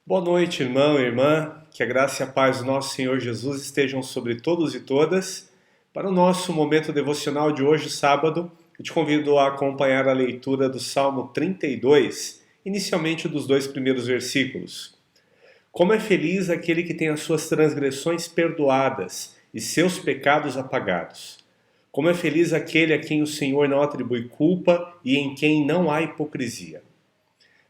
Boa noite, irmão e irmã. Que a graça e a paz do nosso Senhor Jesus estejam sobre todos e todas. Para o nosso momento devocional de hoje, sábado, eu te convido a acompanhar a leitura do Salmo 32, inicialmente dos dois primeiros versículos. Como é feliz aquele que tem as suas transgressões perdoadas e seus pecados apagados. Como é feliz aquele a quem o Senhor não atribui culpa e em quem não há hipocrisia.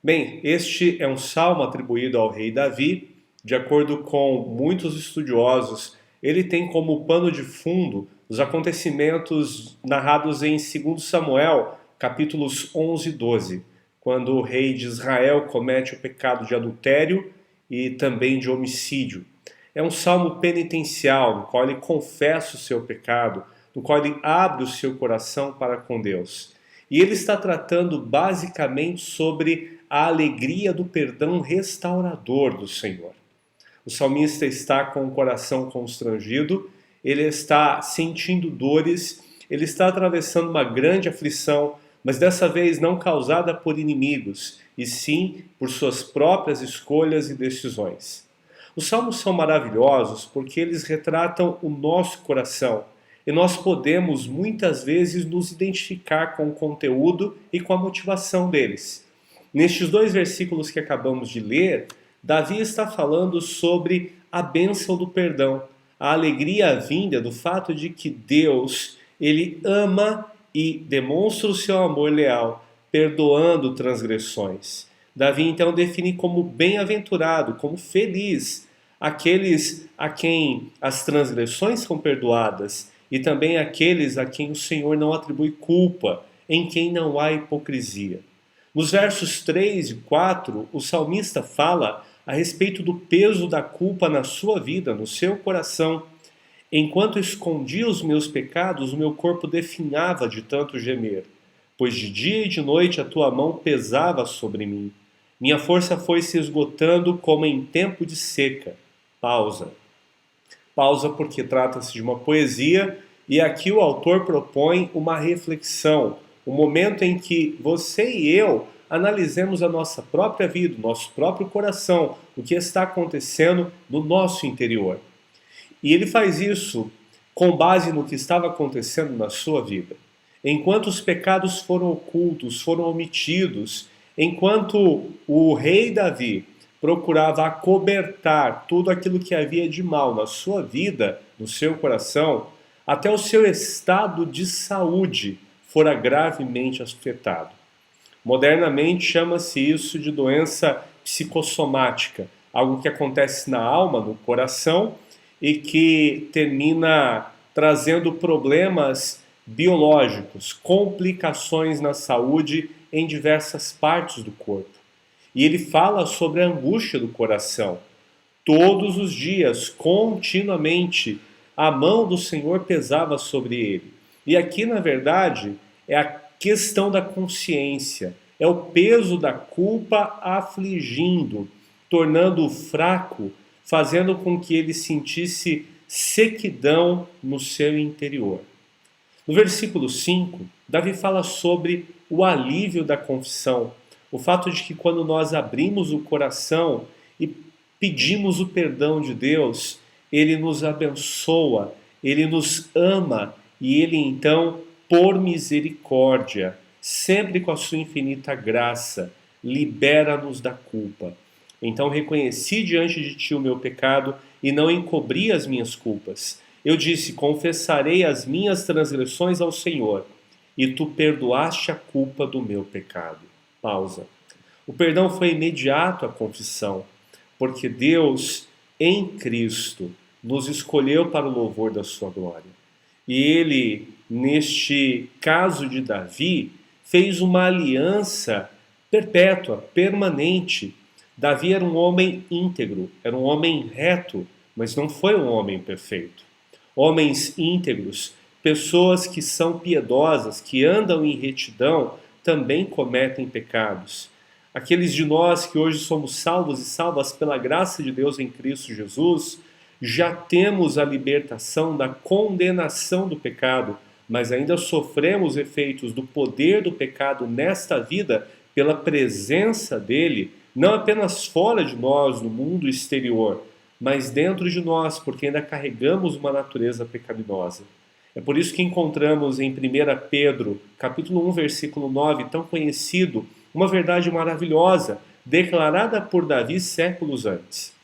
Bem, este é um salmo atribuído ao rei Davi. De acordo com muitos estudiosos, ele tem como pano de fundo os acontecimentos narrados em 2 Samuel, capítulos 11 e 12, quando o rei de Israel comete o pecado de adultério e também de homicídio. É um salmo penitencial, no qual ele confessa o seu pecado, no qual ele abre o seu coração para com Deus. E ele está tratando basicamente sobre a alegria do perdão restaurador do Senhor. O salmista está com o coração constrangido, ele está sentindo dores, ele está atravessando uma grande aflição, mas dessa vez não causada por inimigos, e sim por suas próprias escolhas e decisões. Os salmos são maravilhosos porque eles retratam o nosso coração, e nós podemos muitas vezes nos identificar com o conteúdo e com a motivação deles. Nestes dois versículos que acabamos de ler, Davi está falando sobre a bênção do perdão, a alegria vinda do fato de que Deus, ele ama e demonstra o seu amor leal, perdoando transgressões. Davi então define como bem-aventurado, como feliz, aqueles a quem as transgressões são perdoadas e também aqueles a quem o Senhor não atribui culpa, em quem não há hipocrisia. Nos versos 3 e 4, o salmista fala a respeito do peso da culpa na sua vida, no seu coração. Enquanto escondia os meus pecados, o meu corpo definhava de tanto gemer, pois de dia e de noite a tua mão pesava sobre mim. Minha força foi se esgotando como em tempo de seca. Pausa. Pausa porque trata-se de uma poesia e aqui o autor propõe uma reflexão, o momento em que você e eu analisemos a nossa própria vida, o nosso próprio coração, o que está acontecendo no nosso interior. E ele faz isso com base no que estava acontecendo na sua vida. Enquanto os pecados foram ocultos, foram omitidos, enquanto o rei Davi procurava acobertar tudo aquilo que havia de mal na sua vida, no seu coração, até o seu estado de saúde fora gravemente afetado. Modernamente chama-se isso de doença psicossomática, algo que acontece na alma, no coração, e que termina trazendo problemas biológicos, complicações na saúde em diversas partes do corpo. E ele fala sobre a angústia do coração. Todos os dias, continuamente, a mão do Senhor pesava sobre ele. E aqui, na verdade, é a questão da consciência, é o peso da culpa afligindo, tornando-o fraco, fazendo com que ele sentisse sequidão no seu interior. No versículo 5, Davi fala sobre o alívio da confissão, o fato de que quando nós abrimos o coração e pedimos o perdão de Deus, Ele nos abençoa, Ele nos ama e Ele então, por misericórdia, sempre com a sua infinita graça, libera-nos da culpa. Então reconheci diante de ti o meu pecado e não encobri as minhas culpas. Eu disse, confessarei as minhas transgressões ao Senhor, e tu perdoaste a culpa do meu pecado. Pausa. O perdão foi imediato à confissão, porque Deus, em Cristo, nos escolheu para o louvor da sua glória. E Ele, neste caso de Davi, fez uma aliança perpétua, permanente. Davi era um homem íntegro, era um homem reto, mas não foi um homem perfeito. Homens íntegros, pessoas que são piedosas, que andam em retidão, também cometem pecados. Aqueles de nós que hoje somos salvos e salvas pela graça de Deus em Cristo Jesus, já temos a libertação da condenação do pecado, mas ainda sofremos efeitos do poder do pecado nesta vida pela presença dele Não apenas fora de nós, no mundo exterior, mas dentro de nós, porque ainda carregamos uma natureza pecaminosa. É por isso que encontramos em 1 Pedro, capítulo 1, versículo 9, tão conhecido, uma verdade maravilhosa, declarada por Davi séculos antes.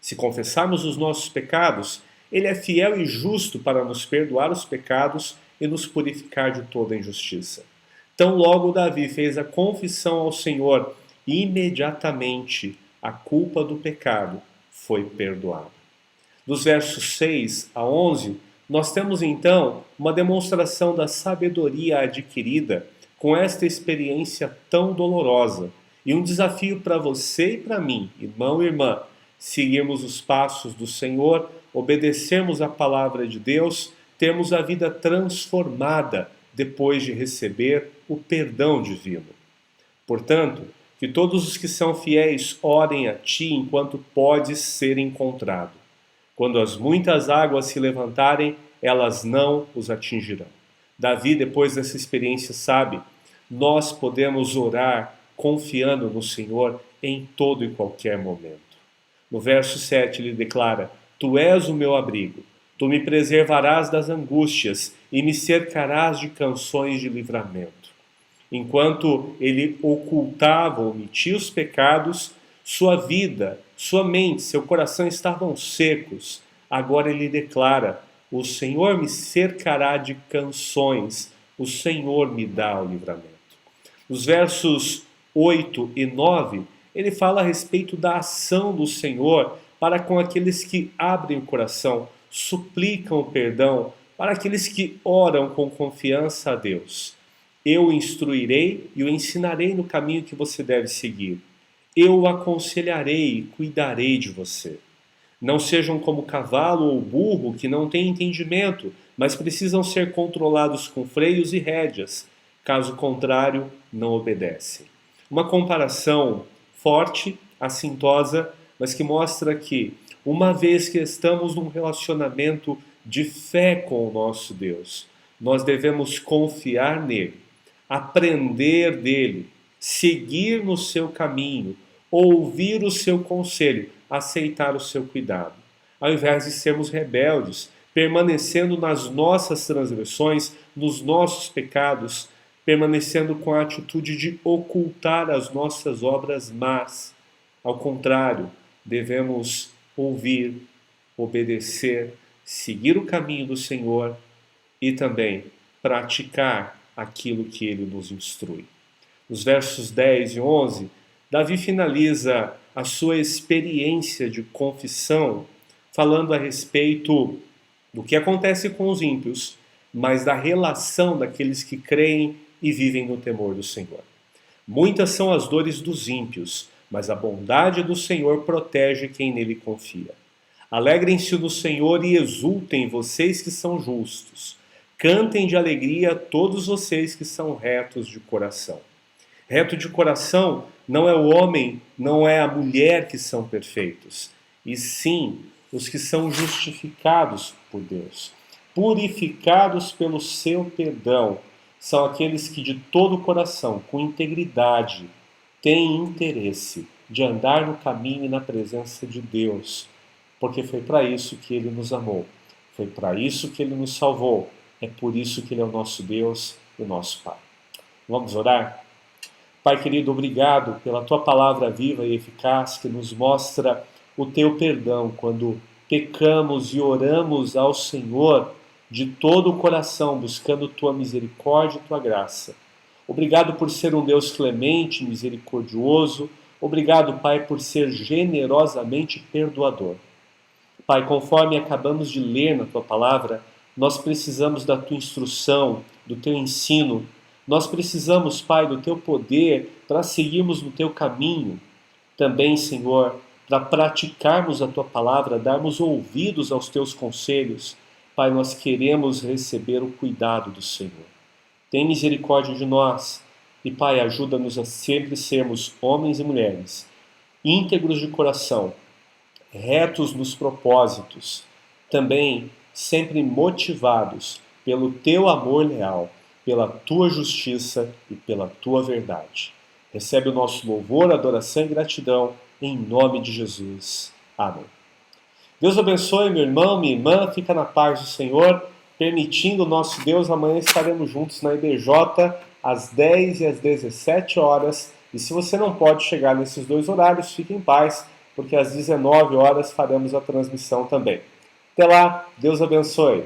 Se confessarmos os nossos pecados, ele é fiel e justo para nos perdoar os pecados e nos purificar de toda injustiça. Tão logo Davi fez a confissão ao Senhor, imediatamente a culpa do pecado foi perdoada. Dos versos 6 a 11, nós temos então uma demonstração da sabedoria adquirida com esta experiência tão dolorosa e um desafio para você e para mim, irmão e irmã, seguirmos os passos do Senhor, obedecermos a palavra de Deus, termos a vida transformada depois de receber o perdão divino. Portanto, que todos os que são fiéis orem a ti enquanto podes ser encontrado. Quando as muitas águas se levantarem, elas não os atingirão. Davi, depois dessa experiência, sabe, nós podemos orar confiando no Senhor em todo e qualquer momento. No verso 7 ele declara: Tu és o meu abrigo, tu me preservarás das angústias e me cercarás de canções de livramento. Enquanto ele ocultava, omitia os pecados, sua vida, sua mente, seu coração estavam secos. Agora ele declara: o Senhor me cercará de canções, o Senhor me dá o livramento. Nos versos 8 e 9, ele fala a respeito da ação do Senhor para com aqueles que abrem o coração, suplicam o perdão, para aqueles que oram com confiança a Deus. Eu o instruirei e o ensinarei no caminho que você deve seguir. Eu o aconselharei e cuidarei de você. Não sejam como cavalo ou burro que não têm entendimento, mas precisam ser controlados com freios e rédeas. Caso contrário, não obedecem. Uma comparação forte, assintosa, mas que mostra que, uma vez que estamos num relacionamento de fé com o nosso Deus, nós devemos confiar nele, aprender dele, seguir no seu caminho, ouvir o seu conselho, aceitar o seu cuidado, ao invés de sermos rebeldes, permanecendo nas nossas transgressões, nos nossos pecados, permanecendo com a atitude de ocultar as nossas obras más. Ao contrário, devemos ouvir, obedecer, seguir o caminho do Senhor e também praticar aquilo que ele nos instrui. Nos versos 10 e 11, Davi finaliza a sua experiência de confissão falando a respeito do que acontece com os ímpios, mas da relação daqueles que creem e vivem no temor do Senhor. Muitas são as dores dos ímpios, mas a bondade do Senhor protege quem nele confia. Alegrem-se no Senhor e exultem vocês que são justos. Cantem de alegria todos vocês que são retos de coração. Reto de coração não é o homem, não é a mulher que são perfeitos, e sim os que são justificados por Deus, purificados pelo seu perdão. São aqueles que de todo o coração, com integridade, têm interesse de andar no caminho e na presença de Deus, porque foi para isso que ele nos amou, foi para isso que ele nos salvou, é por isso que ele é o nosso Deus e o nosso Pai. Vamos orar? Pai querido, obrigado pela tua palavra viva e eficaz que nos mostra o teu perdão quando pecamos e oramos ao Senhor de todo o coração, buscando tua misericórdia e tua graça. Obrigado por ser um Deus clemente, misericordioso. Obrigado, Pai, por ser generosamente perdoador. Pai, conforme acabamos de ler na tua palavra, nós precisamos da tua instrução, do teu ensino. Nós precisamos, Pai, do teu poder para seguirmos no teu caminho. Também, Senhor, para praticarmos a tua palavra, darmos ouvidos aos teus conselhos. Pai, nós queremos receber o cuidado do Senhor. Tem misericórdia de nós e, Pai, ajuda-nos a sempre sermos homens e mulheres íntegros de coração, retos nos propósitos, também sempre motivados pelo teu amor leal, pela tua justiça e pela tua verdade. Recebe o nosso louvor, adoração e gratidão, em nome de Jesus. Amém. Deus abençoe, meu irmão, minha irmã, fica na paz do Senhor. Permitindo o nosso Deus, amanhã estaremos juntos na IBJ, às 10 e às 17 horas. E se você não pode chegar nesses dois horários, fique em paz, porque às 19 horas faremos a transmissão também. Até lá, Deus abençoe.